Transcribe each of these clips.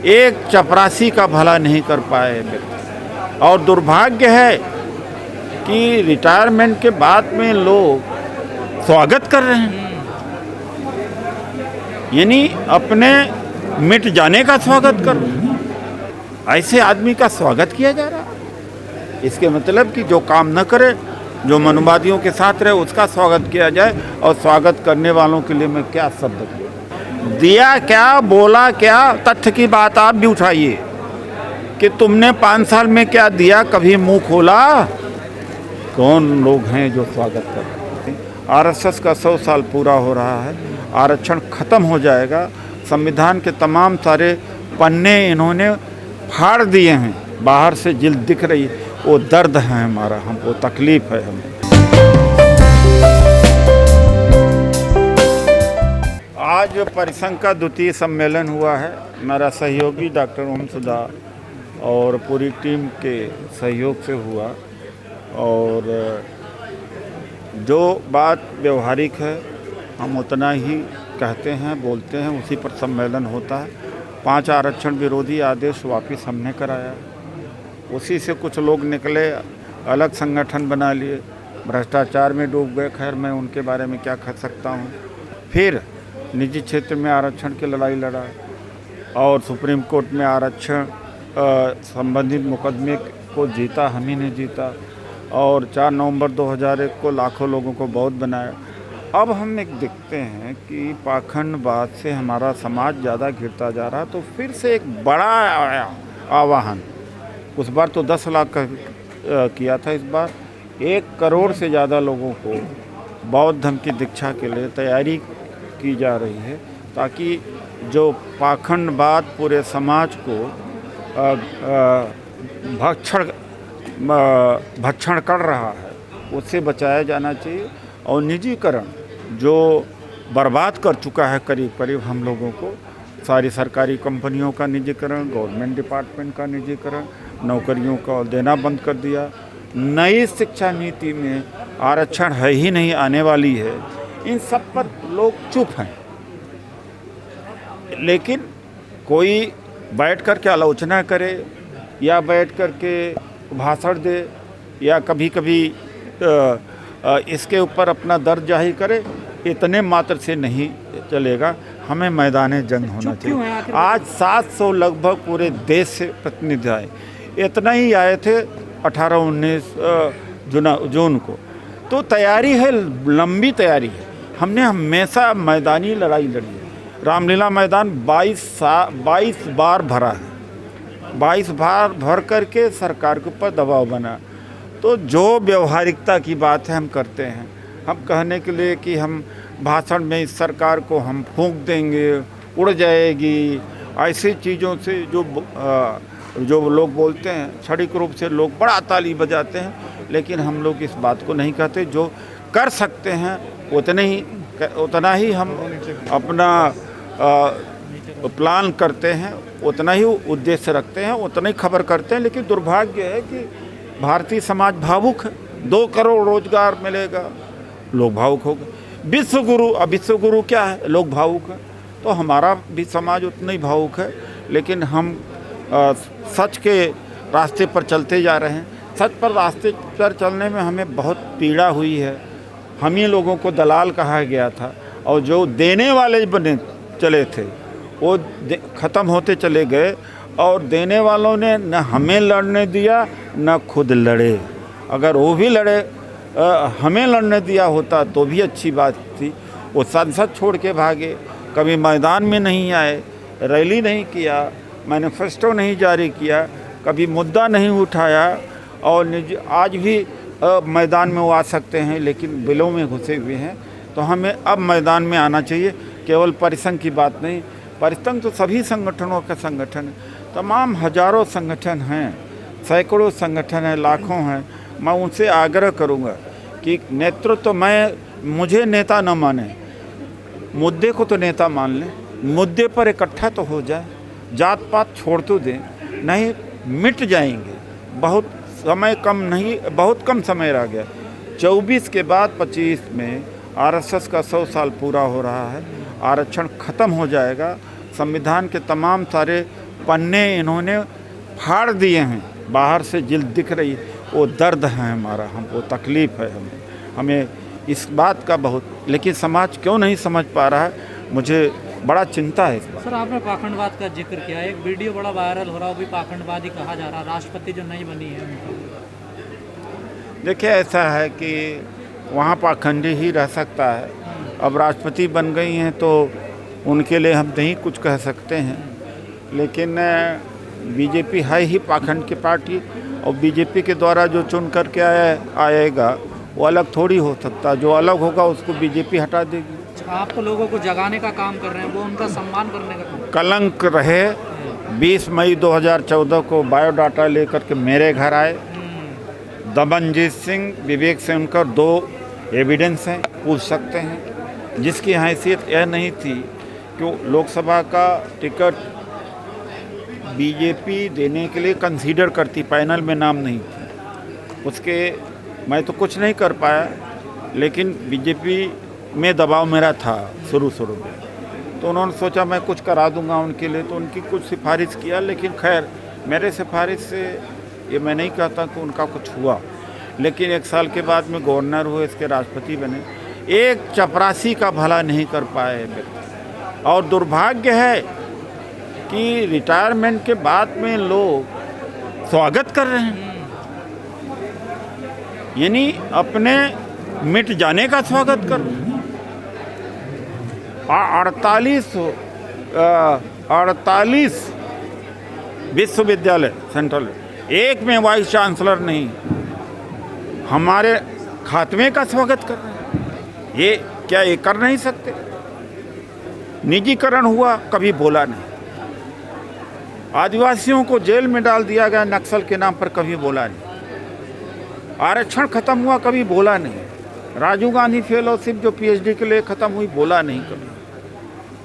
एक चपरासी का भला नहीं कर पाए व्यक्ति। और दुर्भाग्य है कि रिटायरमेंट के बाद में लोग स्वागत कर रहे हैं, यानी अपने मिट जाने का स्वागत कर रहे हैं। ऐसे आदमी का स्वागत किया जा रहा है। इसके मतलब कि जो काम न करे, जो मनुवादियों के साथ रहे, उसका स्वागत किया जाए। और स्वागत करने वालों के लिए मैं क्या शब्द कहूं? दिया क्या, बोला क्या, तथ्य की बात आप भी उठाइए कि तुमने 5 साल में क्या दिया, कभी मुंह खोला? कौन लोग हैं जो स्वागत कर रहे हैं? आरएसएस का 100 साल पूरा हो रहा है, आरक्षण खत्म हो जाएगा। संविधान के तमाम सारे पन्ने इन्होंने फाड़ दिए हैं, बाहर से जिल्द दिख रही, वो दर्द है हमारा, हमको तकलीफ है। हमें आज परिसंघ का द्वितीय सम्मेलन हुआ है। मेरा सहयोगी डॉक्टर ओम सुधा और पूरी टीम के सहयोग से हुआ। और जो बात व्यवहारिक है हम उतना ही कहते हैं, बोलते हैं, उसी पर सम्मेलन होता है। 5 आरक्षण विरोधी आदेश वापस हमने कराया, उसी से कुछ लोग निकले, अलग संगठन बना लिए, भ्रष्टाचार में डूब गए। खैर मैं उनके बारे में क्या कह सकता हूँ। फिर निजी क्षेत्र में आरक्षण की लड़ाई लड़ा और सुप्रीम कोर्ट में आरक्षण संबंधित मुकदमे को जीता, हम ही ने जीता। और 4 नवंबर 2001 को लाखों लोगों को बौद्ध बनाया। अब हम एक देखते हैं कि पाखंडवाद से हमारा समाज ज़्यादा गिरता जा रहा, तो फिर से एक बड़ा आह्वान, उस बार तो 10 लाख का किया था, इस बार 1 करोड़ से ज़्यादा लोगों को बौद्ध धर्म की दीक्षा के लिए तैयारी की जा रही है, ताकि जो पाखंडवाद पूरे समाज को भक्षण कर रहा है उससे बचाया जाना चाहिए। और निजीकरण जो बर्बाद कर चुका है करीब करीब हम लोगों को, सारी सरकारी कंपनियों का निजीकरण, गवर्नमेंट डिपार्टमेंट का निजीकरण, नौकरियों का देना बंद कर दिया। नई शिक्षा नीति में आरक्षण है ही नहीं, आने वाली है। इन सब पर लोग चुप हैं, लेकिन कोई बैठ कर के आलोचना करे या बैठ कर के भाषण दे या कभी कभी इसके ऊपर अपना दर्द जाहिर करे, इतने मात्र से नहीं चलेगा। हमें मैदान जंग होना चाहिए। आज 700 लगभग पूरे देश से प्रतिनिधि आए, इतना ही आए थे 18-19 जून को। तो तैयारी है, लंबी तैयारी है। हमने हमेशा मैदानी लड़ाई लड़ी है। रामलीला मैदान 22 बार भरा है, 22 बार भर करके सरकार के ऊपर दबाव बना। तो जो व्यवहारिकता की बात है हम करते हैं। हम कहने के लिए कि हम भाषण में इस सरकार को हम फूंक देंगे, उड़ जाएगी, ऐसी चीज़ों से जो लोग बोलते हैं, क्षणिक रूप से लोग बड़ा ताली बजाते हैं, लेकिन हम लोग इस बात को नहीं कहते। जो कर सकते हैं उतना ही हम अपना प्लान करते हैं, उतना ही उद्देश्य रखते हैं, उतना ही खबर करते हैं। लेकिन दुर्भाग्य है कि भारतीय समाज भावुक है। 2 करोड़ रोजगार मिलेगा, लोग भावुक हो गए। विश्व गुरु क्या है? लोग भावुक हैं। तो हमारा भी समाज उतना ही भावुक है, लेकिन हम सच के रास्ते पर चलते जा रहे हैं। सच पर रास्ते पर चलने में हमें बहुत पीड़ा हुई है। हम ही लोगों को दलाल कहा गया था, और जो देने वाले बने चले थे वो ख़त्म होते चले गए। और देने वालों ने न हमें लड़ने दिया न खुद लड़े। अगर वो भी लड़े, हमें लड़ने दिया होता तो भी अच्छी बात थी। वो संसद छोड़ के भागे, कभी मैदान में नहीं आए, रैली नहीं किया, मैनिफेस्टो नहीं जारी किया, कभी मुद्दा नहीं उठाया। और आज भी मैदान में वो आ सकते हैं, लेकिन बिलों में घुसे हुए हैं। तो हमें अब मैदान में आना चाहिए। केवल परिसंघ की बात नहीं, परिसंघ तो सभी संगठनों का संगठन है। तमाम हजारों संगठन हैं, सैकड़ों संगठन हैं, लाखों हैं। मैं उनसे आग्रह करूंगा कि नेतृत्व मुझे नेता न माने, मुद्दे को तो नेता मान लें, मुद्दे पर इकट्ठा तो हो जाए, जात पात छोड़ तो दें, नहीं मिट जाएंगे। बहुत कम समय रह गया। 24 के बाद 25 में आरएसएस का 100 साल पूरा हो रहा है। आरक्षण खत्म हो जाएगा। संविधान के तमाम सारे पन्ने इन्होंने फाड़ दिए हैं, बाहर से जिल्द दिख रही है, वो दर्द है हमारा, हमको तकलीफ़ है, हमें इस बात का बहुत, लेकिन समाज क्यों नहीं समझ पा रहा है, मुझे बड़ा चिंता है इस बात। सर आपने पाखंडवाद का जिक्र किया, एक वीडियो बड़ा वायरल हो रहा है, वो भी पाखंडवाद ही कहा जा रहा है, राष्ट्रपति जो नई बनी है उनको। देखिए ऐसा है कि वहाँ पाखंडी ही रह सकता है, अब राष्ट्रपति बन गई हैं तो उनके लिए हम नहीं कुछ कह सकते हैं, लेकिन बीजेपी है ही पाखंड की पार्टी, और बीजेपी के द्वारा जो चुन करके आएगा वो अलग थोड़ी हो सकता, जो अलग होगा उसको बीजेपी हटा देगी। आप तो लोगों को जगाने का काम कर रहे हैं, वो उनका सम्मान करने का काम। कलंक रहे, 20 मई 2014 को बायोडाटा लेकर के मेरे घर आए, दमनजीत सिंह, विवेक से उनका 2 एविडेंस हैं, पूछ सकते हैं, जिसकी हैसियत यह नहीं थी कि लोकसभा का टिकट बीजेपी देने के लिए कंसीडर करती, पैनल में नाम नहीं थी उसके, मैं तो कुछ नहीं कर पाया, लेकिन बीजेपी में दबाव मेरा था शुरू में, तो उन्होंने सोचा मैं कुछ करा दूंगा उनके लिए, तो उनकी कुछ सिफारिश किया, लेकिन खैर मेरे सिफारिश से ये मैं नहीं कहता कि उनका कुछ हुआ, लेकिन 1 साल के बाद में गवर्नर हुए, इसके राष्ट्रपति बने, एक चपरासी का भला नहीं कर पाए व्यक्ति। और दुर्भाग्य है कि रिटायरमेंट के बाद में लोग स्वागत कर रहे हैं, यानी अपने मिट जाने का स्वागत कर रहे हैं। 48 विश्वविद्यालय सेंट्रल, एक में वाइस चांसलर नहीं, हमारे खात्मे का स्वागत कर रहे हैं। ये क्या ये कर नहीं सकते? निजीकरण हुआ, कभी बोला नहीं। आदिवासियों को जेल में डाल दिया गया नक्सल के नाम पर, कभी बोला नहीं। आरक्षण खत्म हुआ, कभी बोला नहीं। राजीव गांधी फेलोशिप जो पीएचडी के लिए खत्म हुई, बोला नहीं कभी।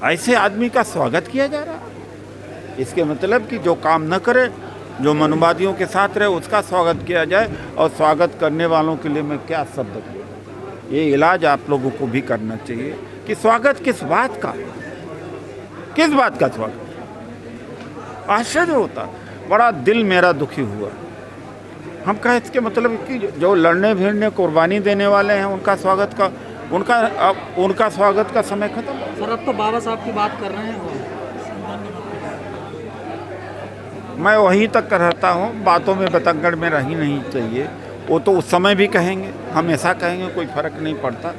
ऐसे आदमी का स्वागत किया जा रहा है। इसके मतलब कि जो काम न करे, जो मनुवादियों के साथ रहे, उसका स्वागत किया जाए, और स्वागत करने वालों के लिए मैं क्या शब्द कहूँ। ये इलाज आप लोगों को भी करना चाहिए कि स्वागत किस बात का, किस बात का स्वागत। आश्चर्य होता, बड़ा दिल मेरा दुखी हुआ। हम कहें इसके मतलब कि जो लड़ने भिड़ने कुर्बानी देने वाले हैं, उनका स्वागत का उनका स्वागत का समय खत्म। सर अब तो बाबा साहब की बात कर रहे हैं, मैं वहीं तक रहता हूँ, बातों में बतंगड़ में रही नहीं चाहिए। वो तो उस समय भी कहेंगे, हमेशा कहेंगे, कोई फर्क नहीं पड़ता।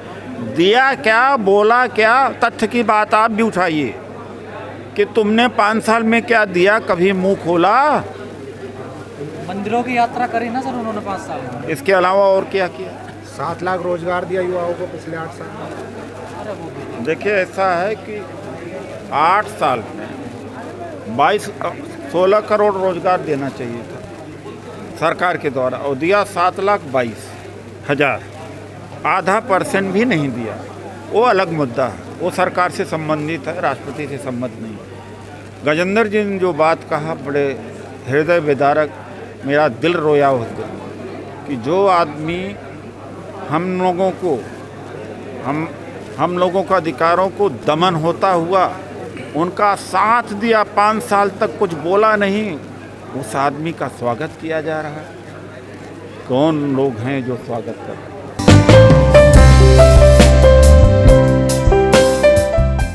दिया क्या, बोला क्या, तथ्य की बात आप भी उठाइए कि तुमने 5 साल में क्या दिया, कभी मुंह खोला? मंदिरों की यात्रा करी ना सर उन्होंने 5 साल में। इसके अलावा और क्या किया? 7 लाख रोजगार दिया युवाओं को पिछले 8 साल में। देखिए ऐसा है कि 8 साल में 16 करोड़ रोजगार देना चाहिए था सरकार के द्वारा, और दिया 7,22,000, आधा % भी नहीं दिया। वो अलग मुद्दा है, वो सरकार से संबंधित है, राष्ट्रपति से संबंधित नहीं। गजेंद्र जी ने जो बात कहा, बड़े हृदय विदारक, मेरा दिल रोया उस दिन, कि जो आदमी हम लोगों का अधिकारों को दमन होता हुआ उनका साथ दिया, 5 साल तक कुछ बोला नहीं, उस आदमी का स्वागत किया जा रहा है। कौन लोग हैं जो स्वागत कर रहे हैं?